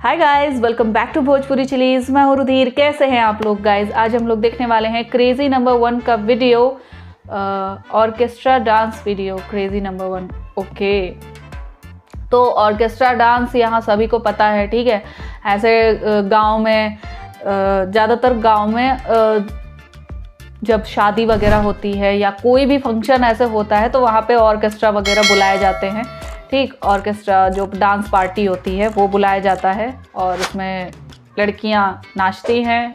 Hi guys, welcome back to Bhojpuri chillies. मैं हूँ रुधिर। कैसे हैं आप लोग गाइस? आज हम लोग देखने वाले हैं क्रेजी नंबर 1 का video, orchestra dance video. Crazy number 1। ओके, तो ऑर्केस्ट्रा डांस यहाँ सभी को पता है, ठीक है। ऐसे गांव में, ज़्यादातर गांव में जब शादी वगैरह होती है या कोई भी फंक्शन ऐसे होता है तो वहाँ पे ऑर्केस्ट्रा वगैरह बुलाए जाते हैं, ठीक। ऑर्केस्ट्रा जो डांस पार्टी होती है वो बुलाया जाता है और उसमें लड़कियां नाचती हैं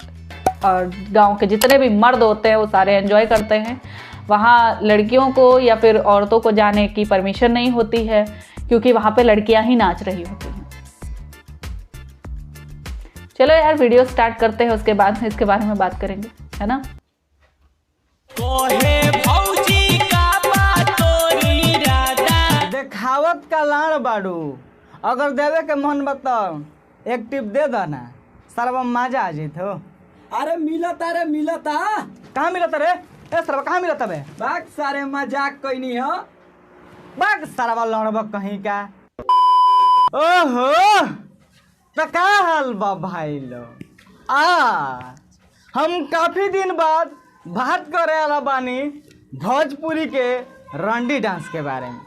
और गांव के जितने भी मर्द होते हैं वो सारे एंजॉय करते हैं। वहाँ लड़कियों को या फिर औरतों को जाने की परमिशन नहीं होती है क्योंकि वहाँ पे लड़कियां ही नाच रही होती हैं। चलो यार, वीडियो स्टार्ट करते हैं, उसके बाद इसके बारे में बात करेंगे, है ना। देखावत का लाड़ बाड़ू, अगर देवे के मन बताओ एक टिप दे दो ना, सरवा मजा आ जात हो। अरे मिलता रे मिलता। कहाँ मिलता रे? ए सरवा कहाँ मिलता बे? बाग सारे मजाक कोई नहीं हो। बाग सरवा लड़ब कहीं का। ओहो, तो का हाल बा भाई लो? हम काफी दिन बाद बात करे वाला बानी भोजपुरी के रंडी डांस के बारे में,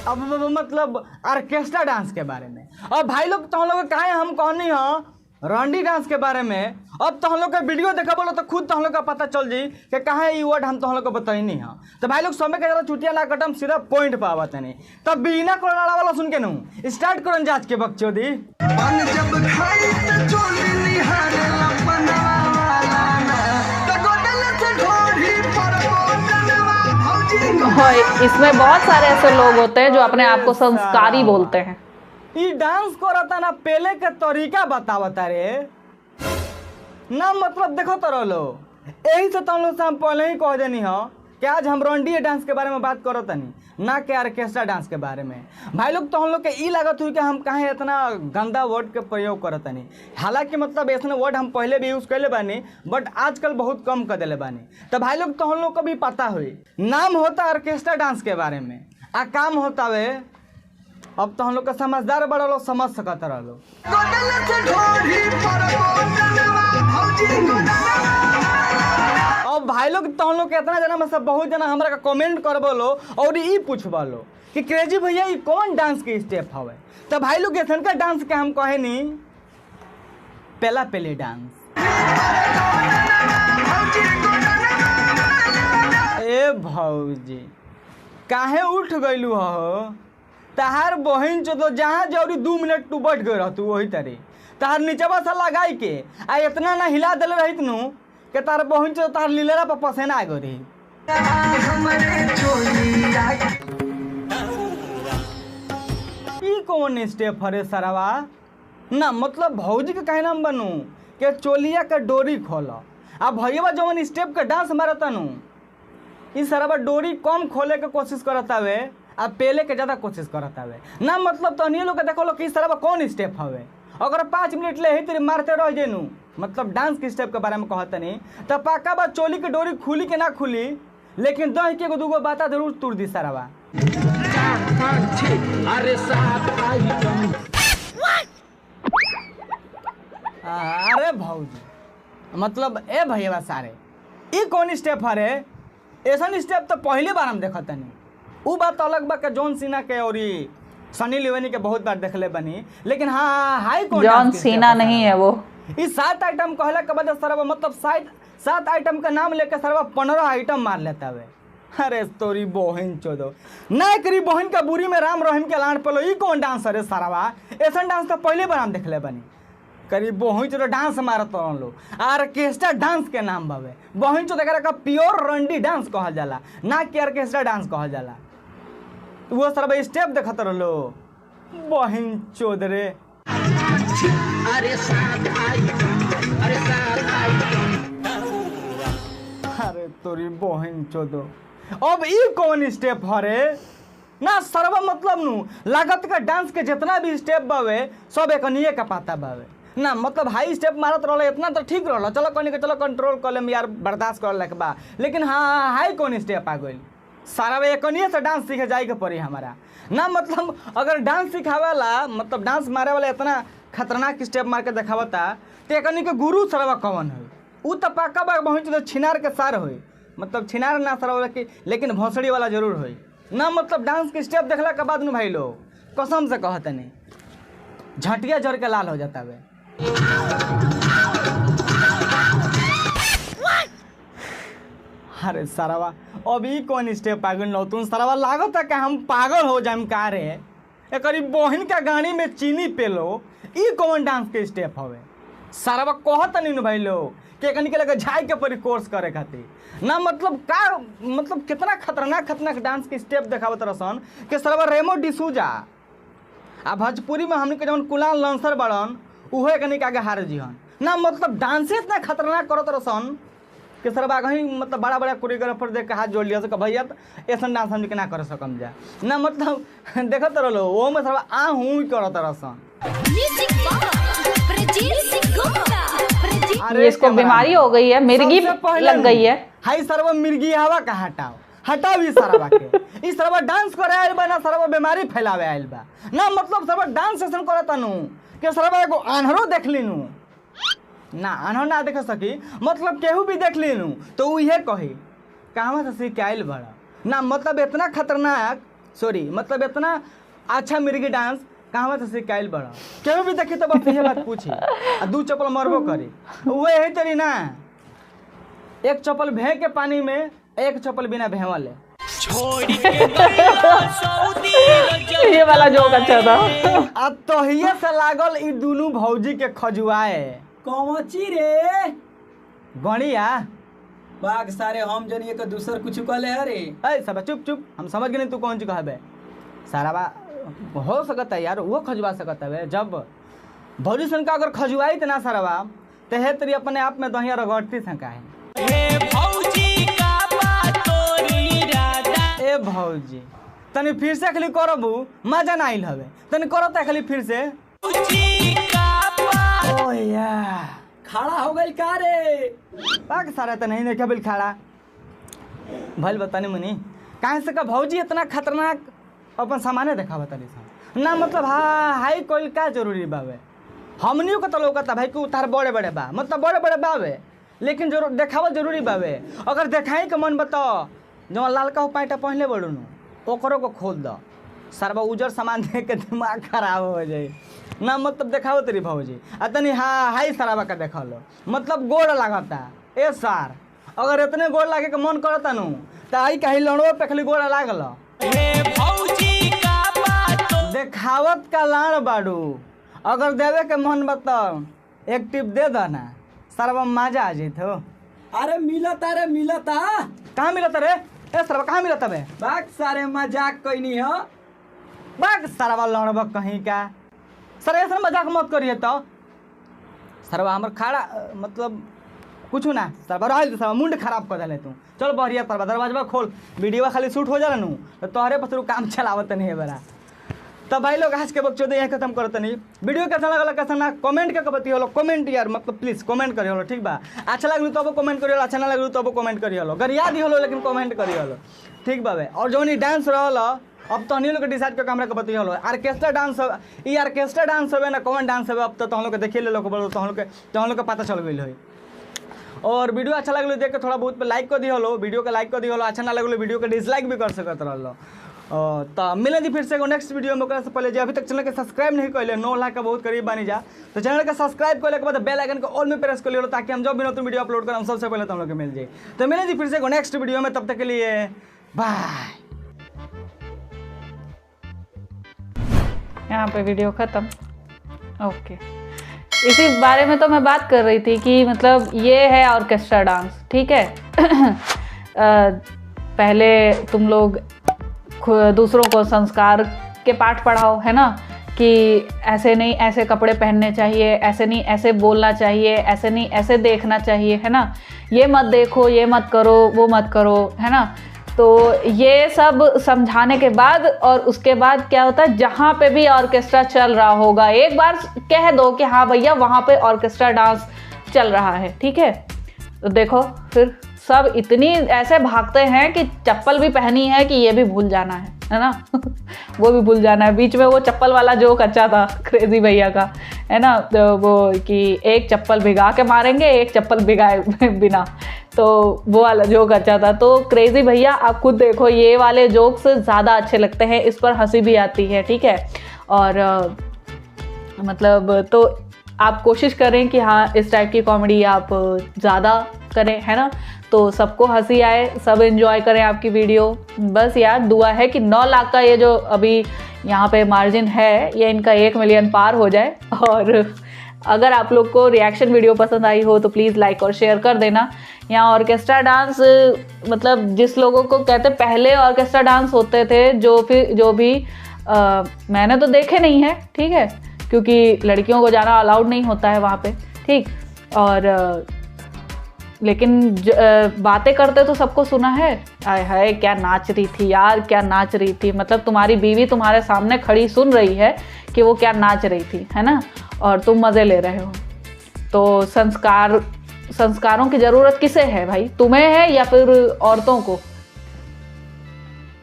अब मतलब ऑर्केस्ट्रा डांस के बारे में। और भाई लोग तो हम लोग कहा हम कहनी हो रंडी डांस के बारे में। अब तो हम लोग का वीडियो देखा बोलो तो खुद तो हम लोग का पता चल जी कि कहाँ ये वर्ड हम तो हम लोग को बताई नहीं है। तो भाई लोग समय का ज़्यादा छुट्टियाँ ना कटम, सीधा पॉइंट पर आवत नहीं। तब बिना कोरोना वाला सुन के नू स्टार्ट करो जांच के बकचोदी। इसमें बहुत सारे ऐसे लोग होते हैं जो अपने आप को संस्कारी बोलते हैं। ये डांस करता ना पहले के तरीका बतावता रे ना, मतलब देखो तो लो, यही से तुम लोग से हम पहले ही कह देनी हो कि आज हम रंडी डांस के बारे में बात करो तनी, ना कि ऑर्केस्ट्रा डांस के बारे में। भाई लोग तो हम लोग के ई लागत हुई कि हम कहीं इतना गंदा वर्ड के प्रयोग करत तनी। हालांकि मतलब ऐसा वर्ड हम पहले भी यूज़ कैले बानी, बट आजकल बहुत कम कर दिले बानी। तो भाई लोग तो हम लोग को भी पता हुई नाम होता ऑर्केस्ट्रा डांस के बारे में, आ काम होता वे। अब तो हम लोग का समझदार बड़ा लोग समझ सकता रह लो। अब भाई लोग तो हम लोग के इतना जना में सब बहुत जना हमरा का कमेंट कर बोलो और ये पूछ बोलो कि क्रेजी भैया ये कौन डांस के स्टेप हवे। तो भाई लोग ऐसा का डांस के हम कहे नी पहला पहले डांस। ए भौजी काहे उठ गइलू हो? तहार बहन चो तो जहाँ जरूरी 2 मिनट तू बैठ गए रहतू वही तरी तहार नीचवा सा लगाई के आ इतना ना हिला दिले रहित नू के तार बहन चो तार लीलरा पर पसेना आ गई। ई कौन स्टेप हरे सरवा ना, मतलब भौजी के कहना बनू के चोलिया का डोरी खोलो। अब भैया जवन स्टेप का डांस मारता नू, ई सरवा डोरी कम खोले के कोशिश करता वे, अब पहले के ज़्यादा कोशिश करता है ना। मतलब तो नहीं लोग देखो कि इस तरह कौन स्टेप हवे। अगर 5 मिनट ले ही तेरे मारते रह जेनू, मतलब डांस के स्टेप के बारे में कहता नहीं तो पक्का बात चोली की डोरी खुली के ना खुली, लेकिन दही के दूगो बात जरूर तुर दी सरवा। अरे भौजी, मतलब ए भैया सारे ये कौन स्टेप हरे? ऐसा स्टेप तो पहली बार हम देखता नहीं। वो बात अलग बा के जॉन सीना के और सनी लियोनी के बहुत बार देखले बनी, लेकिन हाँ हाई कौन जॉन सीना नहीं है वो। इस 7 आइटम कहला के बाद सरवा मतलब 7 आइटम का नाम लेके सरवा 15 आइटम मार लेता है। अरे तोरी बहन चोदो ना करी बहन का बुरी में राम रहीम के लाड़ पलो। ई कौन डांस अरे सरवा? ऐसा डांस तो पहले बार हम देखले बनी। करी बहन चो डांस मारत लो, ऑर्केस्ट्रा डांस के नाम बावे। बहन चो देखा का प्योर रंडी डांस कहल जाला, ना कि ऑर्केस्ट्रा डांस कहल जाला। वो सरवा स्टेप देखत रहो बहन चोद रे। अरे तोरी बहन चोदो, अब ई कौन स्टेप हरे ना सरवा? मतलब नू लागत का डांस के जितना भी स्टेप बावे सब एकनिए का पाता बावे ना। मतलब हाई स्टेप मारत रहो इतना तो ठीक रहो, चलो कहनी के चलो कंट्रोल कर लेम यार, बर्दाश्त कर ले बा। लेकिन हाँ हाई कौन स्टेप आ गई सारा वे एकनिए से डांस सीखे जाए के पड़ी हमारा ना। मतलब अगर डांस सिखावेला, मतलब डांस मारे वाला इतना खतरनाक स्टेप मार के देखावता तो एकनी के गुरु सरवा कौन है? उ तो पक्का बाग पहुँच तो छिनार के सार हो, मतलब छिनार ना सरवा लेकिन भोसड़ी वाला जरूर हो ना। मतलब डांस के स्टेप देखला के बाद न भाई लोग कसम से कहते नहीं झटिया जड़ के लाल हो जाता है। अरे सरवा अभी कौन स्टेप पागल नौतून सरवा लागत है कि हम पागल हो जाए का रे। एक बहन का गाड़ी में चीनी पे लो ई कौन डांस के स्टेप हवे? सरवा कहत नहीं भाई लोग कि कहीं के लगे झाई के परी कोर्स करे खातिर ना। मतलब का मतलब कितना खतरनाक डांस के स्टेप देखावत रसन कि सरवा रेमो डिसूजा आ भोजपुरी में हमने के जौन कुलाल लांसर बड़न उहे कहीं के आगे हार जीहन ना। मतलब डांसे इतना खतरनाक करत रसन कि सरवा कहीं मतलब बड़ा बड़ा कोरियोग्राफर देख के हाथ जोड़ लिया तो भैया ऐसा डांस हमने के ना कर सकम जा ना। मतलब देखत रहो वो में सरवा आ हूँ करत रसन। अरे इसको बीमारी हो गई है, मिर्गी लग गई है। हाई सरवा मिर्गी हवा का हटाओ ई सरवा के। ई सरवा डांस करे आइल बा ना सरवा बीमारी फैलावे आइल बा ना। मतलब सरवा डांस सेशन करत नु कि सरवा एगो आन्हरो देख लीनू ना, आन्हर ना देख सकी मतलब केहू भी देख लीनू तो उ ये कही कहवा से सीख के आइल बड़ा ना। मतलब इतना खतरनाक मतलब इतना अच्छा मिर्गी डांस कहवा से सीख के आइल बड़ा केहू भी देखी तो बस यही बात पूछी आ दू चप्पल मरबो करी वो यही तरी ना। एक चप्पल भे के पानी में एक चप्पल बिना भेवल ये वाला जोक अच्छा था। अब तो हिये से लागल ई दोनों भौजी के खजुआए कौची रे गणिया बाग सारे हम जनिए के दूसर कुछ कहले अरे अरे सब चुप हम समझ गए तू कौन चीज कहबे। सारा बा हो सकता है यार वो खजुआ सकता है जब भौजी सन का अगर खजुआई तो ना सारा बा तो है तेरी अपने आप में दहिया रगड़ती सका है। ए भौजी तनी फिर से खाली करबू मजा ना आइल हवे तनी करता खाली फिर से। ओ यार खड़ा हो गई का रे बाक सारा तो नहीं देखा बिल खड़ा भल बताने मुनी कहाँ से का भौजी इतना खतरनाक अपन सामाने देखा बताली ना। मतलब हाई कोई का जरूरी बावे हमनियों को तो लौकता भाई कि उतार बड़े बड़े बा मतलब बड़े बड़े बावे लेकिन जरूर देखावा जरूरी बावे। अगर देखाई के मन बताओ जो लालका हो पैंटा पहले बड़ू ओकरों को खोल दो सरवा उजर सामान देख के दिमाग खराब हो जाए ना। मतलब देखाओ तेरी भौजी आ तनी हाई सरवा का देखा लो मतलब गोड़ लागता ए सार अगर इतने गोड़ लागे के मन करता नु तो आई कहीं लड़ो पे खाली गोड़ लागल देखावत का लाड़ बाड़ू। अगर देवे के मन बताओ एक टिप दे दो ना सरवा मजा आ जात हो। अरे मिलता कहाँ मिलता रे ए सरवा कहाँ मिलता बे? बाग सारे मजाक कोई नहीं हो बाग सरवा लड़ब कहीं का सर ऐसा मजाक मत करिए तो सरवा हमर खड़ा मतलब कुछ ना सरवा रह सरवा मुंड खराब कर दिले तू। चल बढ़िया सरवा दरवाजा खोल वीडियो खाली शूट हो जाला नु तो तोहरे पर काम चलावत नहीं है बड़ा। तो भाई लोग आज के वक्त चौदह यहाँ खत्म करते नहीं वीडियो कैसा लगा कैसा ना कमेंट के बती हो कमेंट यार मतलब प्लीज कमेंट करी हो ठीक बा। अच्छा लगे तो कमेंट करी अच्छा ना लगे तो कमेंट करी हो अगर याद ही हो लेकिन कमेंट करी हो ठीक बा। और जो डांस रहा अब तो हम लोग डिसाइड करके हमरा के बती हो आर्केस्ट्रा डांस ये आर्केस्ट्रा डांस हो ना कौन डांस हो अब तो हम लोग देखिए ले लोग तो हम लोग के पता चल गई है। और वीडियो अच्छा लगल देख के थोड़ा बहुत पे लाइक कर दियो वीडियो के लाइक कर दियो अच्छा ना लगल वीडियो के डिसलाइक भी कर सकत रहो। तो मिले जी फिर से नेक्स्ट वीडियो में से पहले जो अभी तक चैनल के सब्सक्राइब नहीं कर 9 लाख का बहुत करीब बनी जा तो चैनल के सब्सक्राइब करने के बाद बेल आइकन को ऑल में प्रेस कर लियो ताकि हम जब भी नতুन वीडियो अपलोड करें सबसे पहले तो हम लोग मिल जाए। तो मिले जी फिर से नेक्स्ट वीडियो में तब तक के लिए बाय। यहाँ पे वीडियो ख़त्म। ओके इसी बारे में तो मैं बात कर रही थी कि मतलब ये है ऑर्केस्ट्रा डांस ठीक है। पहले तुम लोग दूसरों को संस्कार के पाठ पढ़ाओ है ना कि ऐसे नहीं ऐसे कपड़े पहनने चाहिए ऐसे नहीं ऐसे बोलना चाहिए ऐसे नहीं ऐसे देखना चाहिए है ना ये मत देखो ये मत करो वो मत करो है ना। तो ये सब समझाने के बाद और उसके बाद क्या होता है जहाँ पे भी ऑर्केस्ट्रा चल रहा होगा एक बार कह दो कि हाँ भैया वहाँ पे ऑर्केस्ट्रा डांस चल रहा है ठीक है। तो देखो फिर सब इतनी ऐसे भागते हैं कि चप्पल भी पहनी है कि ये भी भूल जाना है। है ना वो भी भूल जाना है। बीच में वो चप्पल वाला जोक अच्छा था क्रेजी भैया का, है ना, तो वो कि एक चप्पल भिगा के मारेंगे, एक चप्पल भिगाए बिना, तो वो वाला जोक अच्छा था। तो क्रेजी भैया आप खुद देखो, ये वाले जोक्स ज़्यादा अच्छे लगते हैं, इस पर हंसी भी आती है, ठीक है। और मतलब तो आप कोशिश करें कि हाँ इस टाइप की कॉमेडी आप ज़्यादा करें, है ना, तो सबको हंसी आए, सब एंजॉय करें आपकी वीडियो। बस यार दुआ है कि 9 लाख का ये जो अभी यहाँ पे मार्जिन है, ये इनका 1 मिलियन पार हो जाए। और अगर आप लोग को रिएक्शन वीडियो पसंद आई हो तो प्लीज़ लाइक और शेयर कर देना। यहाँ ऑर्केस्ट्रा डांस, मतलब जिस लोगों को कहते पहले ऑर्केस्ट्रा डांस होते थे, जो भी मैंने तो देखे नहीं है, ठीक है, क्योंकि लड़कियों को जाना अलाउड नहीं होता है वहाँ पे, ठीक। और लेकिन बातें करते तो सबको सुना है, आय हाय क्या नाच रही थी यार, क्या नाच रही थी, मतलब तुम्हारी बीवी तुम्हारे सामने खड़ी सुन रही है कि वो क्या नाच रही थी, है ना, और तुम मज़े ले रहे हो। तो संस्कारों की ज़रूरत किसे है भाई, तुम्हें है या फिर औरतों को?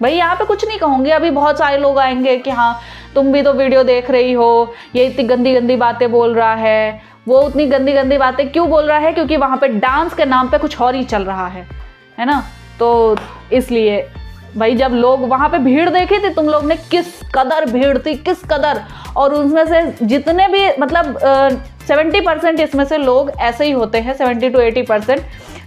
भाई यहाँ पे कुछ नहीं कहूँगी, अभी बहुत सारे लोग आएंगे कि हाँ तुम भी तो वीडियो देख रही हो, ये इतनी गंदी गंदी बातें बोल रहा है, वो उतनी गंदी गंदी बातें क्यों बोल रहा है, क्योंकि वहाँ पे डांस के नाम पे कुछ और ही चल रहा है ना। तो इसलिए भाई जब लोग वहाँ पे भीड़ देखी थी तुम लोग ने, किस कदर भीड़ थी, किस कदर, और उनमें से जितने भी मतलब 70% इसमें से लोग ऐसे ही होते हैं, 70 to 80%,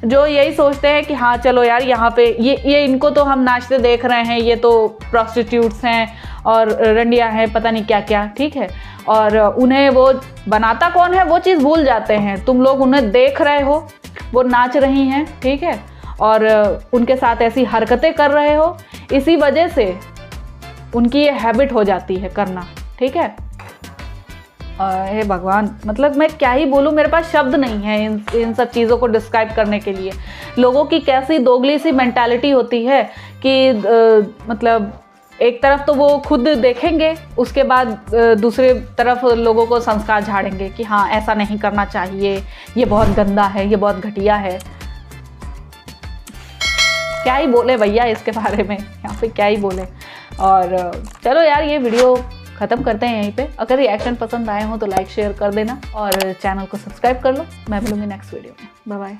जो यही सोचते हैं कि हाँ चलो यार यहाँ पे ये इनको तो हम नाचते देख रहे हैं, ये तो प्रोस्टिट्यूट्स हैं और रंडिया हैं, पता नहीं क्या क्या, ठीक है। और उन्हें वो बनाता कौन है वो चीज़ भूल जाते हैं। तुम लोग उन्हें देख रहे हो, वो नाच रही हैं, ठीक है, और उनके साथ ऐसी हरकतें कर रहे हो, इसी वजह से उनकी ये हैबिट हो जाती है करना, ठीक है। हे भगवान, मतलब मैं क्या ही बोलूँ, मेरे पास शब्द नहीं है इन सब चीज़ों को डिस्क्राइब करने के लिए। लोगों की कैसी दोगली सी मेंटालिटी होती है कि मतलब एक तरफ तो वो खुद देखेंगे, उसके बाद दूसरे तरफ लोगों को संस्कार झाड़ेंगे कि हाँ ऐसा नहीं करना चाहिए, ये बहुत गंदा है, ये बहुत घटिया है। क्या ही बोले भैया इसके बारे में, यहाँ पे क्या ही बोले। और चलो यार ये वीडियो ख़त्म करते हैं यहीं पे। अगर रिएक्शन पसंद आए हो तो लाइक शेयर कर देना और चैनल को सब्सक्राइब कर लो। मैं मिलूंगी नेक्स्ट वीडियो में। Bye by.